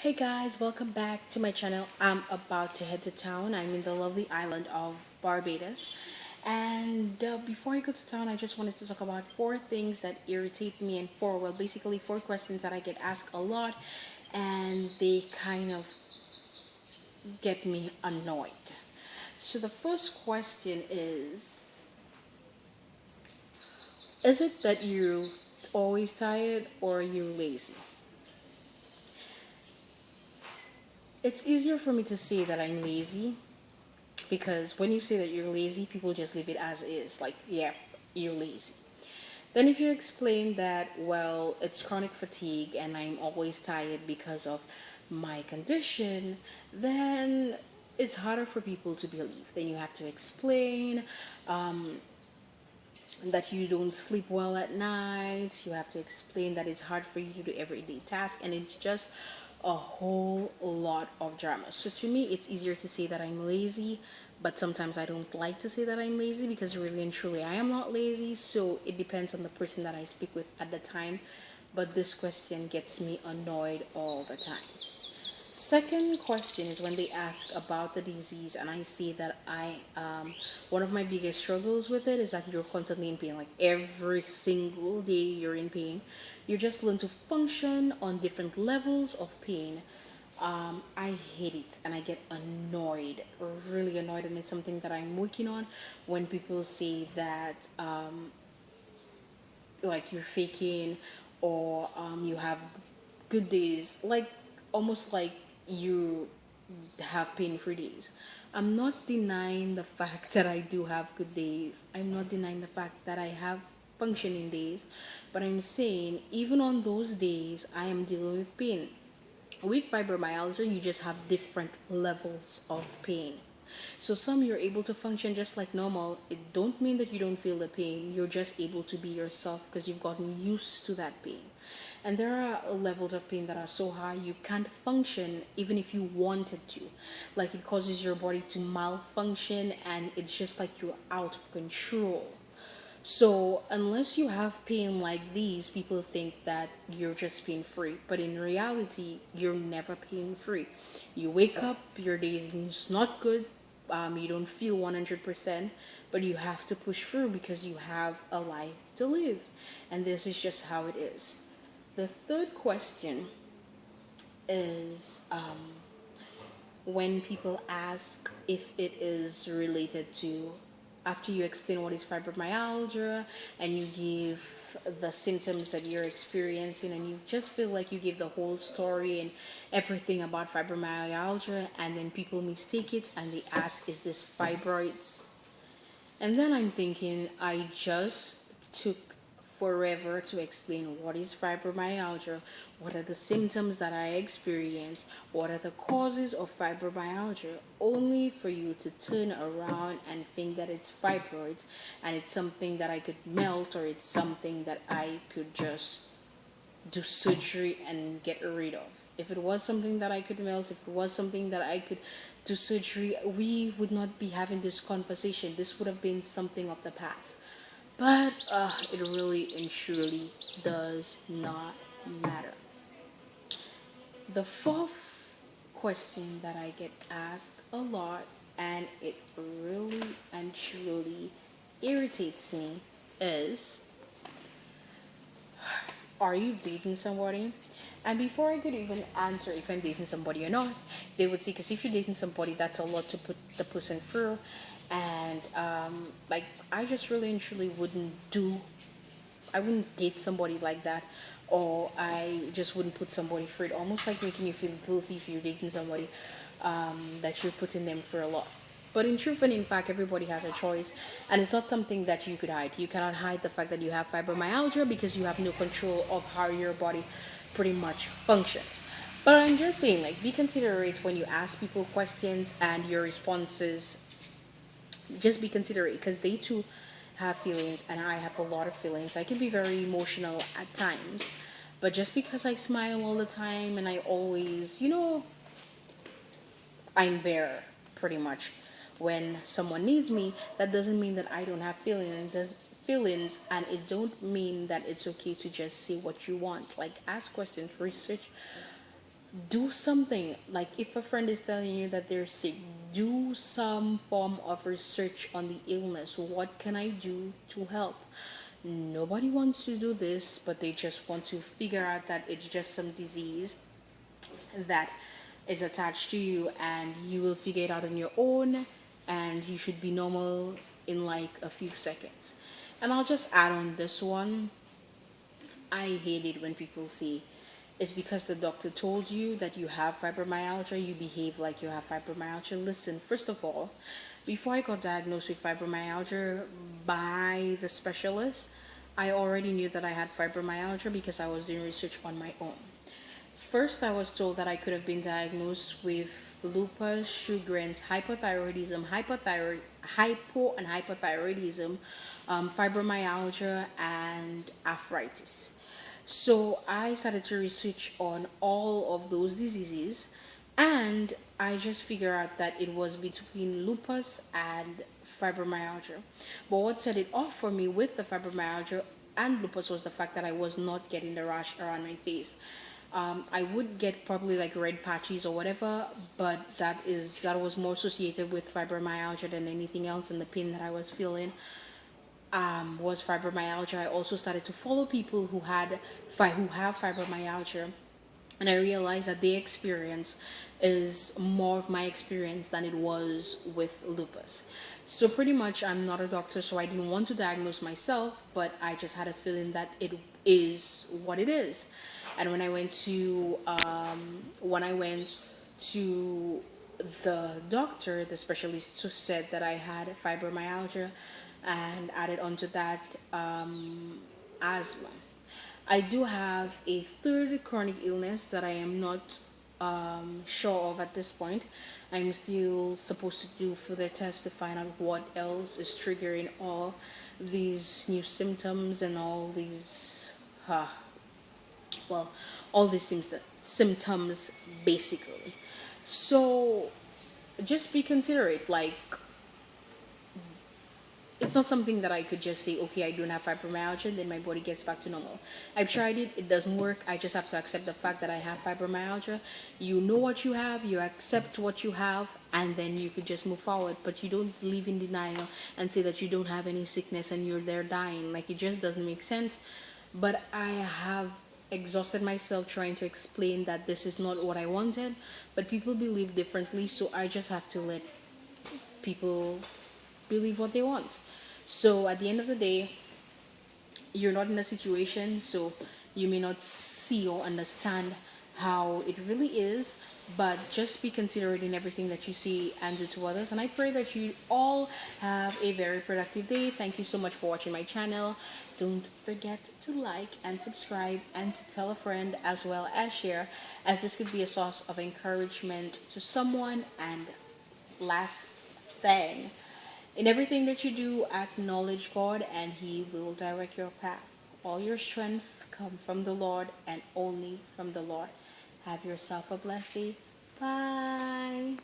Hey guys, welcome back to my channel. I'm about to head to town. I'm in the lovely island of Barbados. And before I go to town, I just wanted to talk about four things that irritate me and basically four questions that I get asked a lot and they kind of get me annoyed. So the first question is it that you're always tired or you're lazy? It's easier for me to say that I'm lazy because when you say that you're lazy, people just leave it as is. Like, yeah, you're lazy. Then if you explain that, well, it's chronic fatigue and I'm always tired because of my condition, then it's harder for people to believe. Then you have to explain that you don't sleep well at night. You have to explain that it's hard for you to do everyday tasks, and it's just a whole lot of drama. So to me, it's easier to say that I'm lazy, but sometimes I don't like to say that I'm lazy because really and truly I am not lazy. So it depends on the person that I speak with at the time. But this question gets me annoyed all the time. Second question is when they ask about the disease, and I see that one of my biggest struggles with it is that you're constantly in pain. Like every single day, you're in pain. You just learn to function on different levels of pain. I hate it and I get annoyed, really annoyed, and it's something that I'm working on when people say that like you're faking or you have good days, like almost like you have pain-free days. I'm not denying the fact that I do have good days. I'm not denying the fact that I have functioning days, but I'm saying even on those days I am dealing with pain. With fibromyalgia, you just have different levels of pain. So some you're able to function just like normal. It don't mean that you don't feel the pain. You're just able to be yourself because you've gotten used to that pain. And there are levels of pain that are so high you can't function even if you wanted to. Like it causes your body to malfunction and it's just like you're out of control. So, unless you have pain like these, people think that you're just pain free. But in reality, you're never pain free. You wake up, your day is not good, you don't feel 100%, but you have to push through because you have a life to live. And this is just how it is. The third question is when people ask if it is related to, after you explain what is fibromyalgia and you give the symptoms that you're experiencing and you just feel like you give the whole story and everything about fibromyalgia, and then people mistake it and they ask, is this fibroids? And then I'm thinking, I just took forever to explain what is fibromyalgia, what are the symptoms that I experience, what are the causes of fibromyalgia, only for you to turn around and think that it's fibroids and it's something that I could melt or it's something that I could just do surgery and get rid of. If it was something that I could melt, if it was something that I could do surgery, we would not be having this conversation. This would have been something of the past. But it really and truly does not matter. The fourth question that I get asked a lot, and it really and truly irritates me, is, are you dating somebody? And before I could even answer if I'm dating somebody or not, they would say, because if you're dating somebody, that's a lot to put the person through. And like, I just really and truly I wouldn't date somebody like that, or I just wouldn't put somebody through it. Almost like making you feel guilty if you're dating somebody that you're putting them through a lot. But in truth and in fact, everybody has a choice, and it's not something that you could hide. You cannot hide the fact that you have fibromyalgia because you have no control of how your body pretty much functions. But I'm just saying, like, be considerate when you ask people questions and your responses. Just be considerate because they too have feelings, and I have a lot of feelings. I can be very emotional at times, but just because I smile all the time and I always, I'm there pretty much when someone needs me, that doesn't mean that I don't have feelings, and it don't mean that it's okay to just say what you want. Like, ask questions, research, do something. Like if a friend is telling you that they're sick, do some form of research on the illness. What can I do to help? Nobody wants to do this, but they just want to figure out that it's just some disease that is attached to you, and you will figure it out on your own, and you should be normal in like a few seconds. And I'll just add on this one. I hate it when people say it's because the doctor told you that you have fibromyalgia, you behave like you have fibromyalgia. Listen, first of all, before I got diagnosed with fibromyalgia by the specialist, I already knew that I had fibromyalgia because I was doing research on my own. First, I was told that I could have been diagnosed with lupus, Sjogren's, hypothyroidism, hypo and hypothyroidism, fibromyalgia, and arthritis. So I started to research on all of those diseases, and I just figured out that it was between lupus and fibromyalgia. But what set it off for me with the fibromyalgia and lupus was the fact that I was not getting the rash around my face. I would get probably like red patches or whatever, but that was more associated with fibromyalgia than anything else, and the pain that I was feeling was fibromyalgia. I also started to follow people who have fibromyalgia, and I realized that their experience is more of my experience than it was with lupus. So pretty much, I'm not a doctor, so I didn't want to diagnose myself, but I just had a feeling that it is what it is. And when I went to the doctor, the specialist said that I had fibromyalgia, and added onto that asthma. I do have a third chronic illness that I am not sure of at this point. I'm still supposed to do further tests to find out what else is triggering all these new symptoms and all these all these symptoms basically. So just be considerate. Like, it's not something that I could just say, okay, I don't have fibromyalgia, and then my body gets back to normal. I've tried it, it doesn't work. I just have to accept the fact that I have fibromyalgia. You know what you have, you accept what you have, and then you could just move forward. But you don't live in denial and say that you don't have any sickness and you're there dying. Like, it just doesn't make sense. But I have exhausted myself trying to explain that this is not what I wanted, but people believe differently, so I just have to let people believe what they want. So at the end of the day, you're not in a situation, so you may not see or understand how it really is, but just be considerate in everything that you see and do to others. And I pray that you all have a very productive day. Thank you so much for watching my channel. Don't forget to like and subscribe, and to tell a friend, as well as share, as this could be a source of encouragement to someone. And last thing, in everything that you do, acknowledge God, and He will direct your path. All your strength come from the Lord, and only from the Lord. Have yourself a blessed day. Bye.